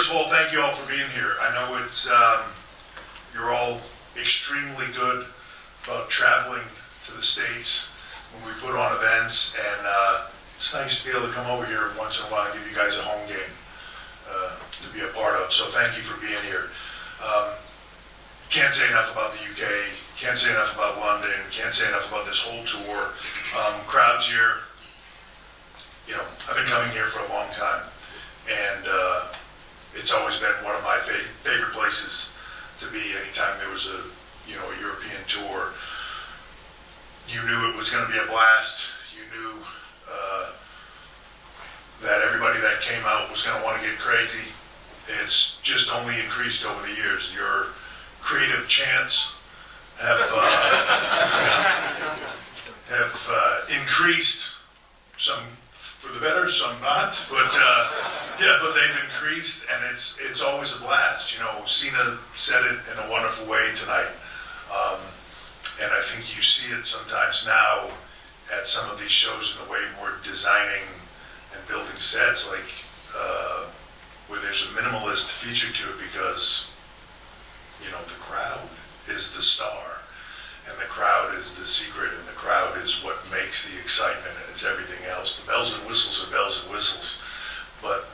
first of all, thank you all for being here. I know it's you're all extremely good about traveling to the States when we put on events, and it's nice to be able to come over here once in a while and give you guys a home game to be a part of. So thank you for being here. Can't say enough about the UK, can't say enough about London, can't say enough about this whole tour. Crowds here, you know, I've been coming here for a long time, and it's always been one of my favorite places to be anytime there was a European tour. You knew it was going to be a blast. You knew that everybody that came out was going to want to get crazy. It's just only increased over the years. Your creative chants have increased, some for the better, some not, but but they've increased, and it's always a blast. You know, Cena said it in a wonderful way tonight, and I think you see it sometimes now at some of these shows in the way we're designing and building sets, like where there's a minimalist feature to it, because you know the crowd is the star, and the crowd is the secret, and the crowd is what makes the excitement, and it's everything else. The bells and whistles are bells and whistles, but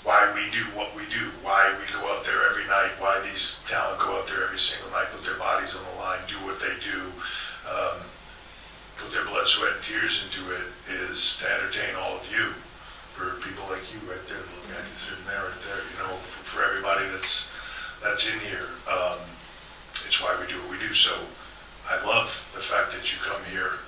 why we do what we do, why we go out there every night, why these talent go out there every single night, put their bodies on the line, do what they do, put their blood, sweat, and tears into it, is to entertain all of you. For people like you right there, the little guy sitting there, right there, you know, for everybody that's in here. It's why we do what we do. So I love the fact that you come here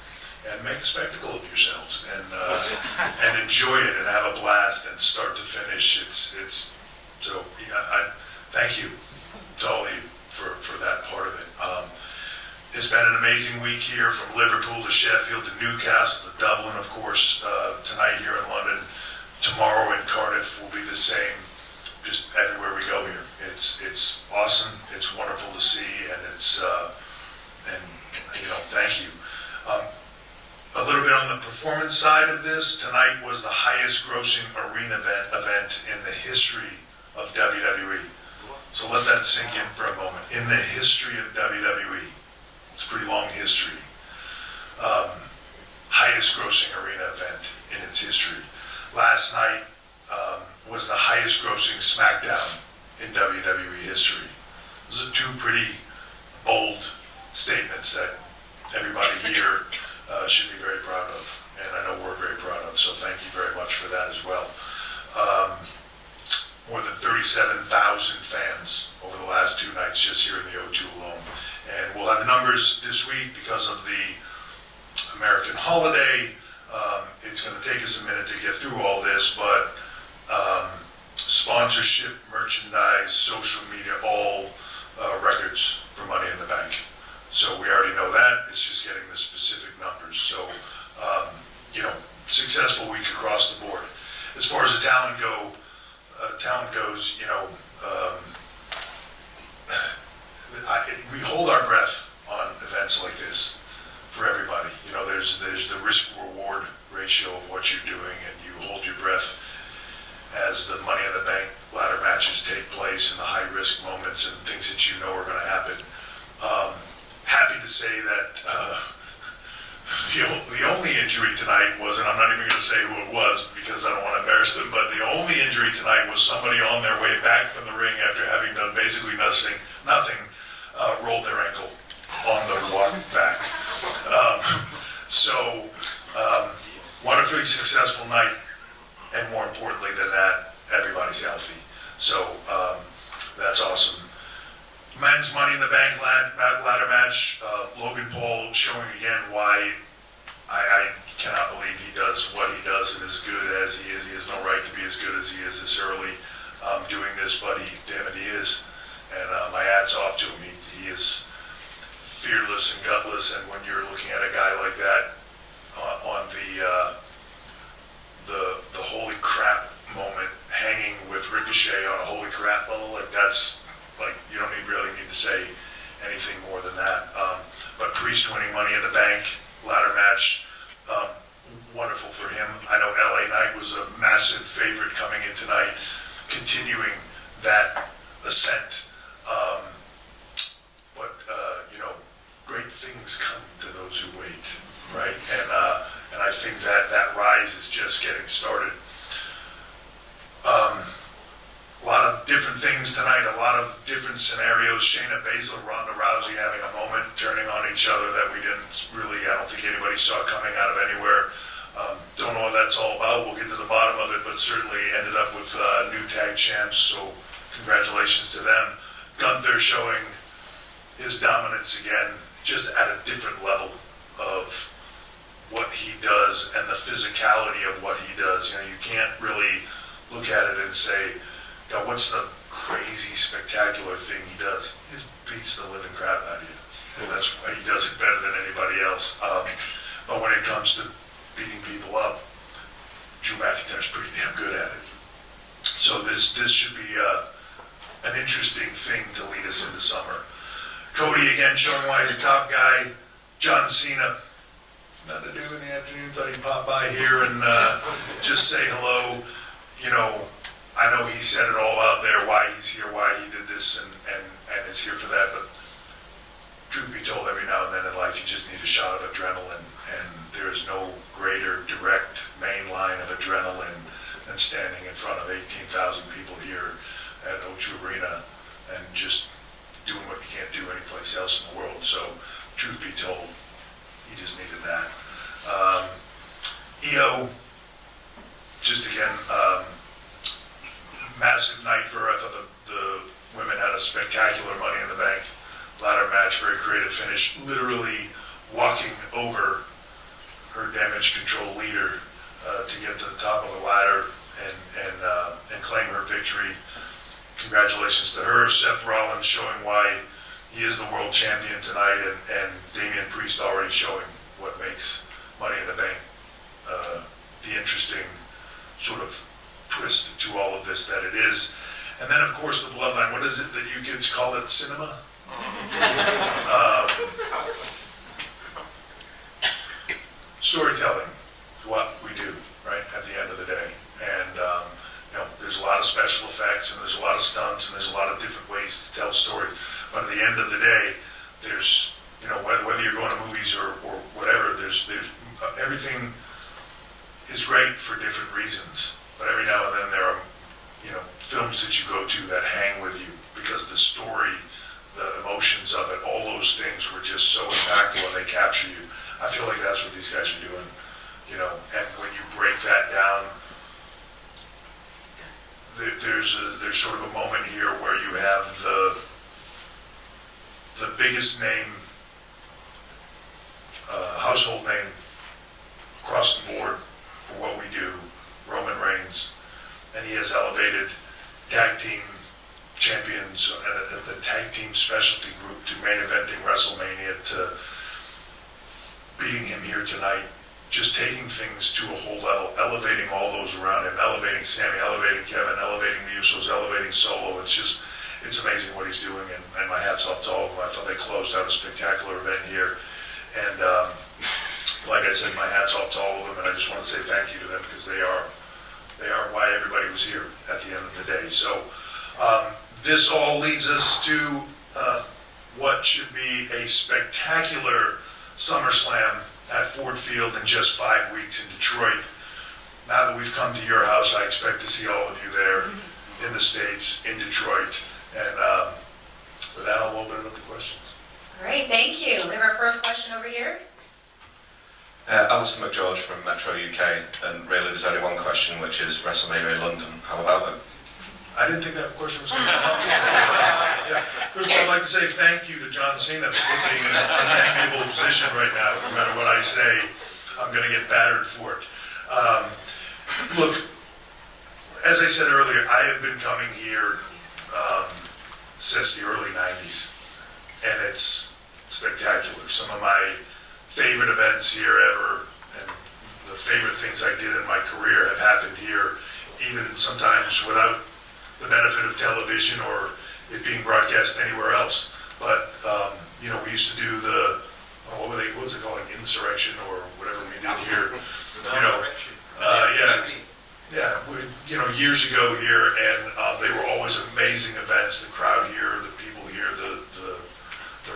and make a spectacle of yourselves and enjoy it and have a blast and start to finish. It's so I thank you to all of you for that part of it. It's been an amazing week here, from Liverpool to Sheffield to Newcastle to Dublin, of course, tonight here in London. Tomorrow in Cardiff will be the same. Just everywhere we go here, it's awesome. It's wonderful to see, and it's and you know, thank you. A little bit on the performance side of this, tonight was the highest grossing arena event in the history of WWE. So let that sink in for a moment. In the history of WWE, it's a pretty long history. Highest grossing arena event in its history. Last night was the highest grossing SmackDown in WWE history. Those are two pretty bold statements that everybody here should be very proud of, and I know we're very proud of, so thank you very much for that as well. More than 37,000 fans over the last two nights just here in the O2 alone. And we'll have numbers this week because of the American holiday. It's going to take us a minute to get through all this, but sponsorship, merchandise, social media, all records for Money in the Bank. So we already know that. It's just getting the specific numbers. So, you know, successful week across the board. As far as the talent goes, you know, we hold our breath on events like this for everybody. You know, there's the risk-reward ratio of what you're doing, and you hold your breath as the Money in the Bank ladder matches take place and the high-risk moments and things that you know are going to happen. Happy to say that the only injury tonight was, and I'm not even going to say who it was because I don't want to embarrass them, but the only injury tonight was somebody on their way back from the ring after having done basically nothing, rolled their ankle on the walk back. Wonderfully successful night, and more importantly than that, everybody's healthy. So that's awesome. Men's Money in the Bank ladder match, Logan Paul showing again why I cannot believe he does what he does and as good as he is. He has no right to be as good as he is this early doing this, but damn it, he is. And my hat's off to him. He is fearless and gutless, and when you're looking at a guy like that on the holy crap moment, hanging with Ricochet on a holy crap level, like that's like you don't really need to say anything more than that. But Priest winning Money in the Bank ladder match, wonderful for him. I know LA Knight was a massive favorite coming in tonight, continuing that ascent. But great things come to those who wait, right? And I think that rise is just getting started. A lot of different things tonight, a lot of different scenarios. Shayna Baszler, Ronda Rousey having a moment, turning on each other that we didn't really, I don't think anybody saw coming out of anywhere. Don't know what that's all about. We'll get to the bottom of it, but certainly ended up with new tag champs, so congratulations to them. Gunther showing his dominance again, just at a different level of what he does and the physicality of what he does. You can't really look at it and say, God, what's the crazy, spectacular thing he does? He just beats the living crap out of you. And that's why he does it better than anybody else. But when it comes to beating people up, Drew McIntyre's pretty damn good at it. So this should be an interesting thing to lead us into summer. Cody again showing why he's a top guy. John Cena, nothing to do in the afternoon. Thought he'd pop by here and just say hello. I know he said it all out there, why he's here, why he did this, and is here for that. But truth be told, every now and then in life, you just need a shot of adrenaline. And there is no greater direct main line of adrenaline than standing in front of 18,000 people here at O2 Arena and just doing what you can't do anyplace else in the world. So truth be told, he just needed that. EO, just again, massive night for her. I thought the women had a spectacular Money in the Bank ladder match, very creative finish, literally walking over her damage control leader to get to the top of the ladder and claim her victory. Congratulations to her. Seth Rollins showing why he is the world champion tonight, and Damian Priest already showing what makes Money in the Bank the interesting sort of twist to all of this that it is. And then of course the bloodline. What is it that you kids call it? Cinema? Storytelling is what we do, right, at the end of the day. And there's a lot of special effects, and there's a lot of stunts, and there's a lot of different ways to tell stories. But at the end of the day, there's whether you're going to movies or whatever, there's everything is great for different reasons. But every now and then there are, films that you go to that hang with you because the story, the emotions of it, all those things were just so impactful and they capture you. I feel like that's what these guys are doing, and when you break that down, there's sort of a moment here where you have the biggest name, household name across the board for what we do, Roman Reigns, and he has elevated tag team champions and the tag team specialty group to main eventing WrestleMania, to beating him here tonight, just taking things to a whole level, elevating all those around him, elevating Sammy, elevating Kevin, elevating the Usos, elevating Solo. It's amazing what he's doing, and my hat's off to all of them. I thought they closed out a spectacular event here, and like I said, my hat's off to all of them, and I just want to say thank you to them because they are why everybody was here at the end of the day. So this all leads us to what should be a spectacular SummerSlam at Ford Field in just 5 weeks in Detroit. Now that we've come to your house, I expect to see all of you there in the States, in Detroit. And with that, I'll open it up to questions. Great, thank you. We have our first question over here. Alistair McGeorge from Metro UK, and really there's only one question, which is WrestleMania in London. How about it? I didn't think that question was going to come up. Yeah. First of all, I'd like to say thank you to John Cena for being in an unenviable position right now. No matter what I say, I'm going to get battered for it. Look, as I said earlier, I have been coming here since the early 90s, and it's spectacular. Some of my favorite events here ever, and the favorite things I did in my career have happened here, even sometimes without the benefit of television or it being broadcast anywhere else. But we used to do what was it called, insurrection or whatever we did here. Yeah, years ago here, and they were always amazing events. The crowd here, the people here, the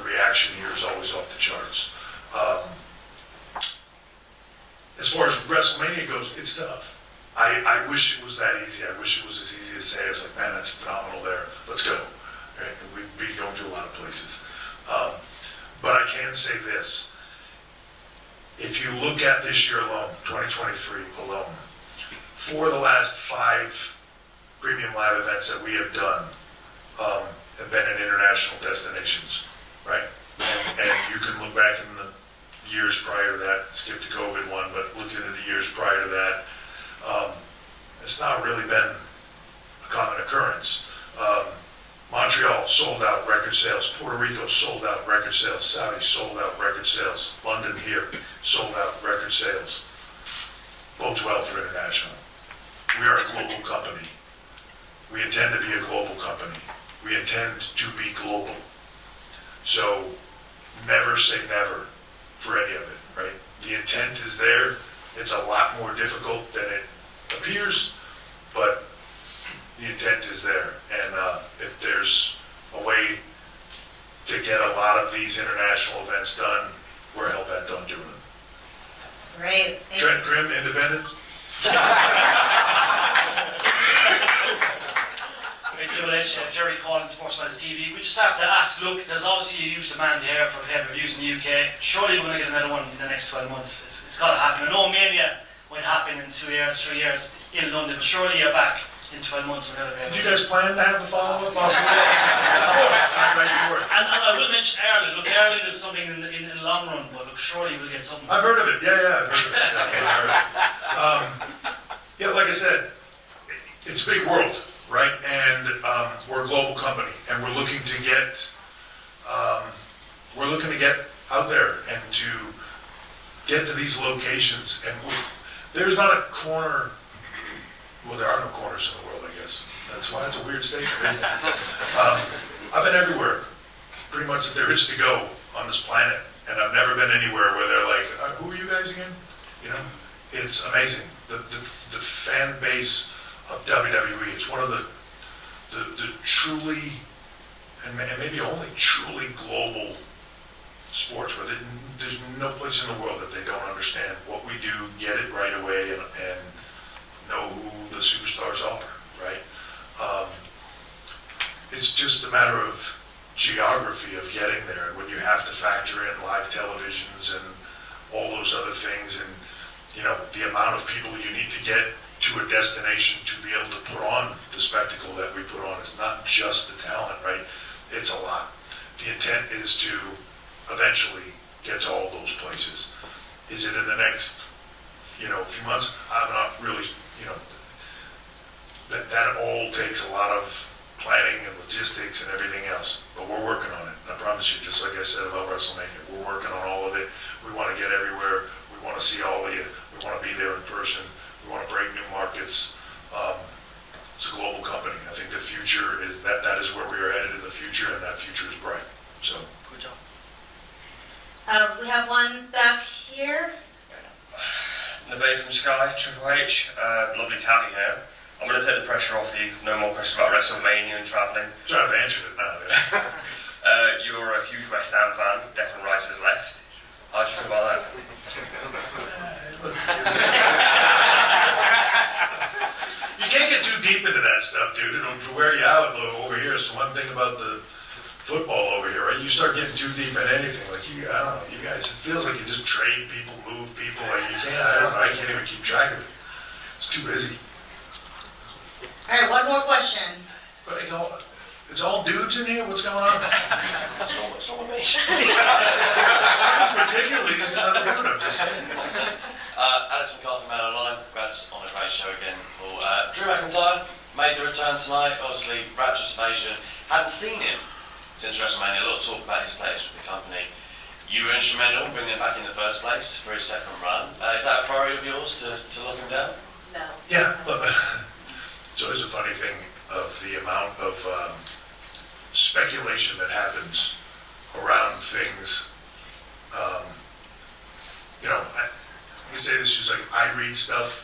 reaction here is always off the charts. As far as WrestleMania goes, it's tough. I wish it was that easy. I wish it was as easy to say. It's like, man, that's phenomenal there. Let's go. Right? And we'd be going to a lot of places. But I can say this. If you look at this year alone, 2023 alone, 4 of the last 5 premium live events that we have done have been in international destinations, right? And you can look back in the years prior to that, skip the COVID one, but look into the years prior to that, it's not really been a common occurrence. Montreal sold out record sales, Puerto Rico sold out record sales, Saudi sold out record sales, London here sold out record sales. Bodes well for international. We are a global company. We intend to be a global company. We intend to be global. So never say never for any of it, right? The intent is there. It's a lot more difficult than it appears, but the intent is there. And if there's a way to get a lot of these international events done, we're hell bent on doing it. Great. Trent Grimm, independent. Double H, Jerry Collins, Sports Matters TV. We just have to ask, look, there's obviously a huge demand here for pay-per-views in the UK. Surely we're going to get another one in the next 12 months. It's got to happen. I know Mania might happen in 2 years, 3 years in London, but surely you're back in 12 months for another Do pay-per-view. you guys plan to have a follow-up? Of course. I'm ready for it. And I will mention Ireland. Look, Ireland is something in the long run, but look, surely we'll get something. I've heard of it. Yeah, I've heard of it. Yeah, like I said, it's a big world, right? And we're a global company, and we're looking to get out there and to get to these locations. And there's not a corner. Well, there are no corners in the world, I guess. That's why it's a weird statement. I've been everywhere, pretty much that there is to go on this planet, and I've never been anywhere where they're like, "Who are you guys again?" You know, it's amazing. The fan base of WWE. It's one of the truly and maybe only truly global sports where there's no place in the world that they don't understand what we do, get it right away, and know who the superstars are, right? It's just a matter of geography of getting there when you have to factor in live televisions and all those other things, and the amount of people you need to get to a destination to be able to put on the spectacle that we put on. It's not just the talent, right? It's a lot. The intent is to eventually get to all those places. Is it in the next, few months? I'm not really, that all takes a lot of planning and logistics and everything else, but we're working on it. I promise you, just like I said about WrestleMania, we're working on all of it. We want to get everywhere. We want to see all of you. We want to be there in person. We want to break new markets. It's a global company. I think the future is that is where we are headed in the future, and that future is bright. So, Good job. We have one back here. Navay from Sky, Triple H. Lovely to have you here. I'm going to take the pressure off you. No more questions about WrestleMania and travelling. trying to answer it now. Yeah. You're a huge West Ham fan. Declan Rice has left. How do you feel about that? You can't get too deep into that stuff, dude. It'll wear you out over here. It's one thing about the football over here, right? You start getting too deep in anything, like I don't know, you guys, it feels like you just trade people, move people, like you can't, I can't even keep track of it. It's too busy. All right, one more question. But it's all dudes in here? What's going on? So me. Particularly, there's nothing doing, I'm just saying. Alex McCarthy, Man Online. Congrats on a great show again, Paul. Drew McIntyre made the return tonight. Obviously, rapturous ovation. Hadn't seen him since WrestleMania. A lot of talk about his status with the company. You were instrumental in bringing him back in the first place for his second run. Is that a priority of yours to lock him down? No. Yeah, look, it's always a funny thing of the amount of speculation that happens around things. I can say this, just like I read stuff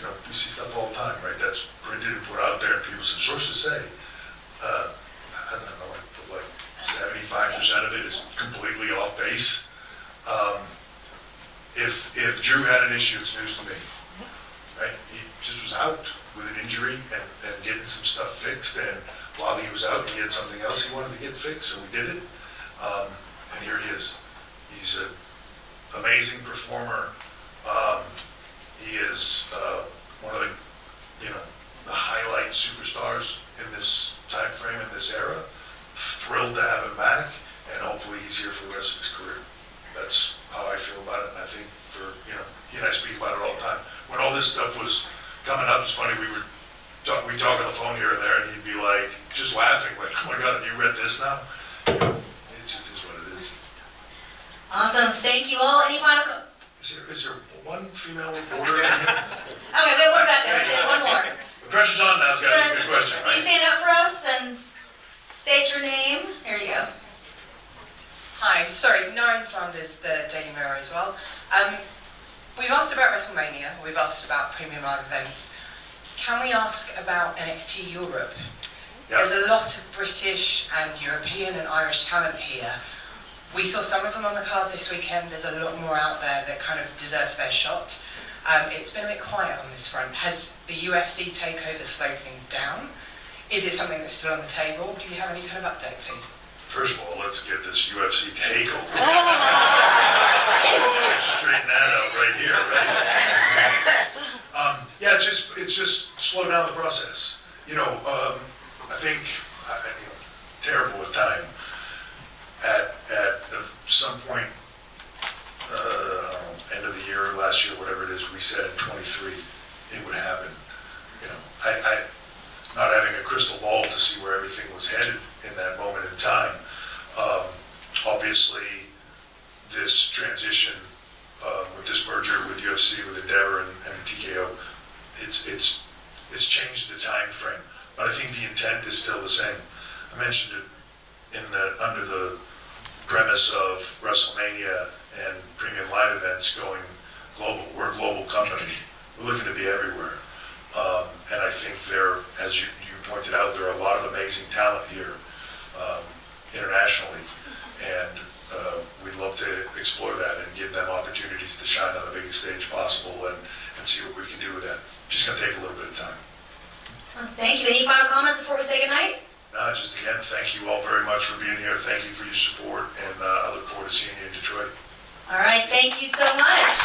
we see stuff all the time, right? That's printed and put out there, and people say, sources say, I don't know, like 75% of it is completely off base. If Drew had an issue, it's news to me, right? He just was out with an injury and getting some stuff fixed, and while he was out, he had something else he wanted to get fixed, so we did it. And here he is. He's an amazing performer. He is one of the highlight superstars in this time frame, in this era. Thrilled to have him back, and hopefully he's here for the rest of his career. That's how I feel about it, and I think he and I speak about it all the time. When all this stuff was coming up, it's funny, we talk on the phone here and there, and he'd be like, just laughing, like, oh my God, have you read this now? It just is what it is. Awesome. Thank you all. Any final? Is there one female reporter in here? Okay, wait, one back there. Let's get one more. The pressure's on now, it's got to be a good question, Will you right? stand up for us and state your name? There you go. Hi, sorry, Noreen Flanders, the Daily Mirror as well. We've asked about WrestleMania, we've asked about premium live events. Can we ask about NXT Europe? Yeah. There's a lot of British and European and Irish talent here. We saw some of them on the card this weekend. There's a lot more out there that kind of deserves their shot. It's been a bit quiet on this front. Has the UFC takeover slowed things down? Is it something that's still on the table? Do you have any kind of update, please? First of all, let's get this UFC takeover. Straighten that out right here, right? Yeah, it's just slow down the process. I think, terrible with time. At some point, end of the year, last year, whatever it is, we said in 23 it would happen. I not having a crystal ball to see where everything was headed in that moment in time. Obviously, this transition with this merger with UFC, with Endeavor and TKO, it's changed the time frame. But I think the intent is still the same. I mentioned it under the premise of WrestleMania and premium live events going global. We're a global company. We're looking to be everywhere. And I think as you pointed out, there are a lot of amazing talent here internationally. And we'd love to explore that and give them opportunities to shine on the biggest stage possible and see what we can do with that. Just going to take a little bit of time. Thank you. Any final comments before we say goodnight? No, just again, thank you all very much for being here. Thank you for your support, and I look forward to seeing you in Detroit. All right. Thank you so much.